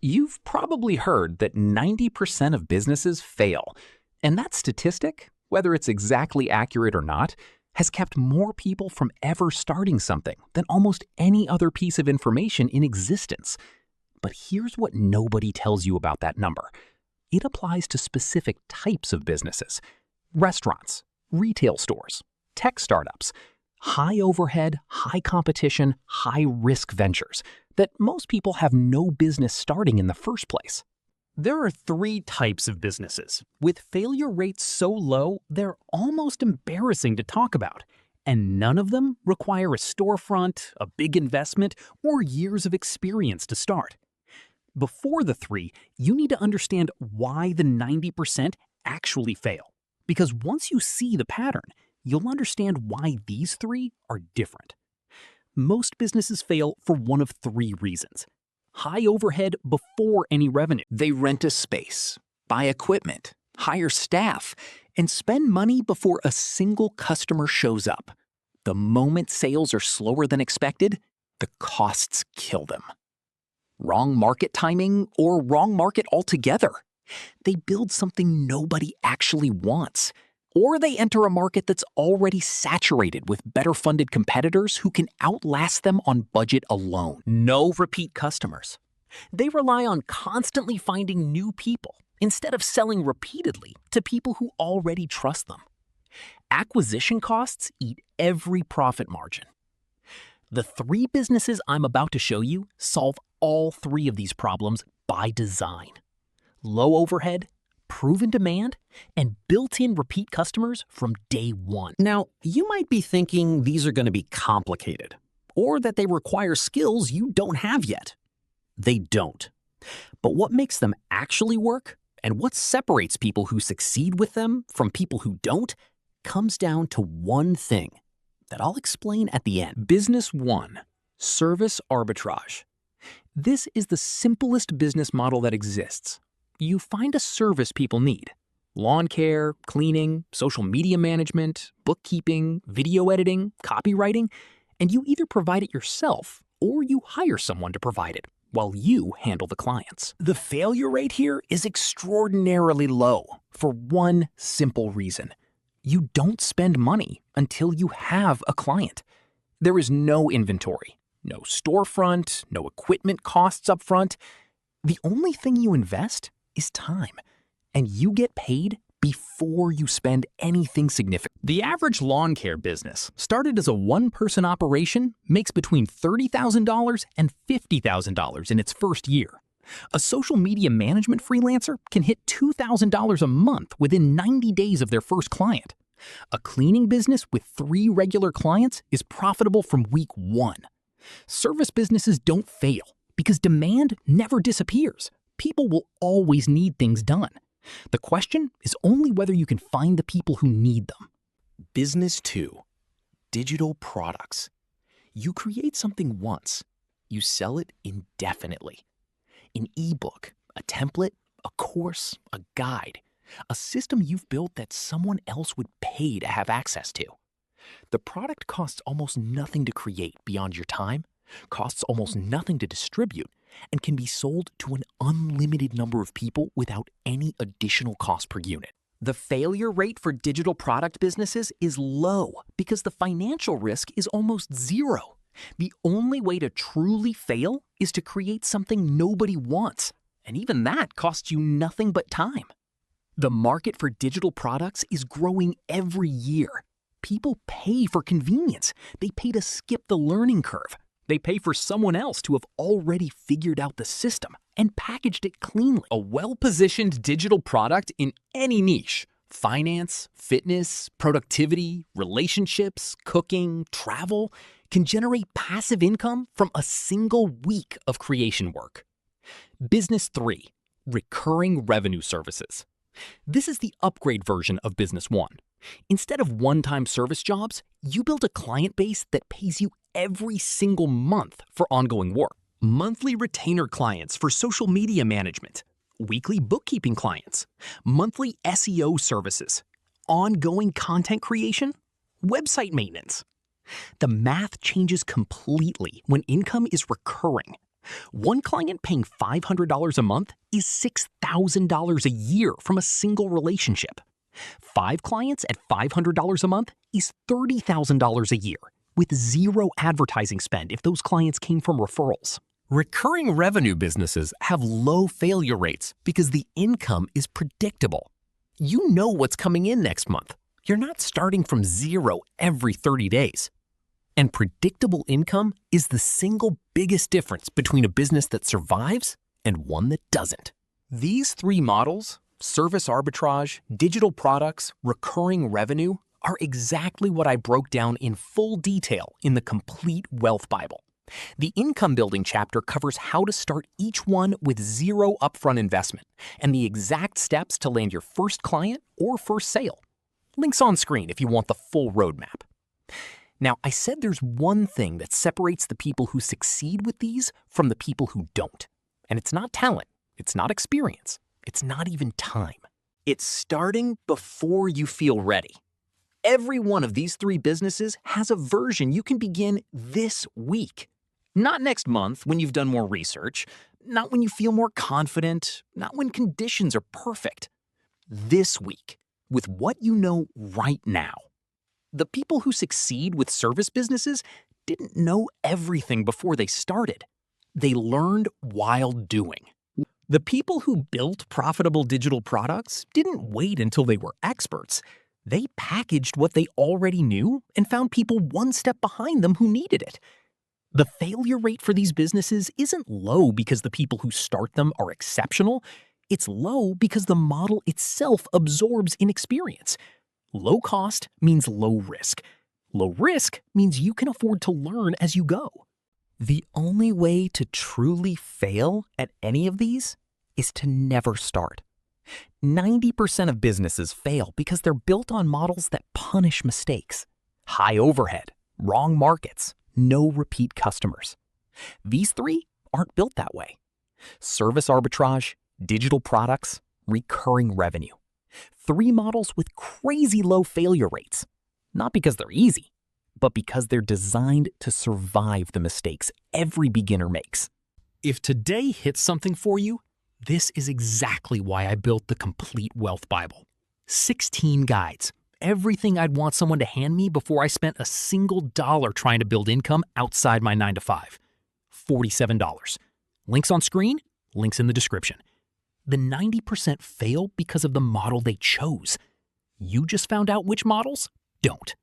You've probably heard that 90% of businesses fail, and that statistic, whether it's exactly accurate or not, has kept more people from ever starting something than almost any other piece of information in existence. But here's what nobody tells you about that number. It applies to specific types of businesses: restaurants, retail stores, tech startups, high overhead, high competition, high risk ventures that most people have no business starting in the first place. There are three types of businesses, with failure rates so low they're almost embarrassing to talk about, and none of them require a storefront, a big investment, or years of experience to start. Before the three, you need to understand why the 90% actually fail, because once you see the pattern, you'll understand why these three are different. Most businesses fail for one of three reasons: high overhead before any revenue. They rent a space, buy equipment, hire staff, and spend money before a single customer shows up. The moment sales are slower than expected, the costs kill them. Wrong market timing or wrong market altogether. They build something nobody actually wants. Or they enter a market that's already saturated with better-funded competitors who can outlast them on budget alone. No repeat customers. They rely on constantly finding new people instead of selling repeatedly to people who already trust them. Acquisition costs eat every profit margin. The three businesses I'm about to show you solve all three of these problems by design: low overhead, proven demand, and built-in repeat customers from day one. Now, you might be thinking these are going to be complicated, or that they require skills you don't have yet. They don't. But what makes them actually work, and what separates people who succeed with them from people who don't, comes down to one thing that I'll explain at the end. Business 1. Service arbitrage. This is the simplest business model that exists. You find a service people need: lawn care, cleaning, social media management, bookkeeping, video editing, copywriting, and you either provide it yourself or you hire someone to provide it while you handle the clients. The failure rate here is extraordinarily low for one simple reason: you don't spend money until you have a client. There is no inventory, no storefront, no equipment costs up front. The only thing you invest is time, and you get paid before you spend anything significant. The average lawn care business, started as a one-person operation, makes between $30,000 and $50,000 in its first year. A social media management freelancer can hit $2,000 a month within 90 days of their first client. A cleaning business with 3 regular clients is profitable from week 1. Service businesses don't fail because demand never disappears. People will always need things done. The question is only whether you can find the people who need them. Business 2. Digital products. You create something once. You sell it indefinitely. An ebook, a template, a course, a guide, a system you've built that someone else would pay to have access to. The product costs almost nothing to create beyond your time, costs almost nothing to distribute, and can be sold to an unlimited number of people without any additional cost per unit. The failure rate for digital product businesses is low because the financial risk is almost zero. The only way to truly fail is to create something nobody wants, and even that costs you nothing but time. The market for digital products is growing every year. People pay for convenience. They pay to skip the learning curve. They pay for someone else to have already figured out the system and packaged it cleanly. A well-positioned digital product in any niche, finance, fitness, productivity, relationships, cooking, travel, can generate passive income from a single week of creation work. Business 3. Recurring revenue services. This is the upgrade version of Business 1. Instead of one-time service jobs, you build a client base that pays you every single month for ongoing work. Monthly retainer clients for social media management, weekly bookkeeping clients, monthly SEO services, ongoing content creation, website maintenance. The math changes completely when income is recurring. One client paying $500 a month is $6,000 a year from a single relationship. 5 clients at $500 a month is $30,000 a year, with zero advertising spend if those clients came from referrals. Recurring revenue businesses have low failure rates because the income is predictable. You know what's coming in next month. You're not starting from zero every 30 days. And predictable income is the single biggest difference between a business that survives and one that doesn't. These 3 models, service arbitrage, digital products, recurring revenue, are exactly what I broke down in full detail in the Complete Wealth Bible. The income building chapter covers how to start each one with zero upfront investment and the exact steps to land your first client or first sale. Links on screen if you want the full roadmap. Now, I said there's one thing that separates the people who succeed with these from the people who don't. And it's not talent, it's not experience, it's not even time. It's starting before you feel ready. Every one of these 3 businesses has a version you can begin this week. Not next month when you've done more research, not when you feel more confident, not when conditions are perfect. This week, with what you know right now. The people who succeed with service businesses didn't know everything before they started. They learned while doing. The people who built profitable digital products didn't wait until they were experts. They packaged what they already knew and found people one step behind them who needed it. The failure rate for these businesses isn't low because the people who start them are exceptional. It's low because the model itself absorbs inexperience. Low cost means low risk. Low risk means you can afford to learn as you go. The only way to truly fail at any of these is to never start. 90% of businesses fail because they're built on models that punish mistakes. High overhead, wrong markets, no repeat customers. These 3 aren't built that way. Service arbitrage, digital products, recurring revenue. 3 models with crazy low failure rates. Not because they're easy, but because they're designed to survive the mistakes every beginner makes. If today hits something for you, this is exactly why I built the Complete Wealth Bible. 16 guides, everything I'd want someone to hand me before I spent a single dollar trying to build income outside my 9-to-5. $47. Links on screen, links in the description. The 90% fail because of the model they chose. You just found out which models don't.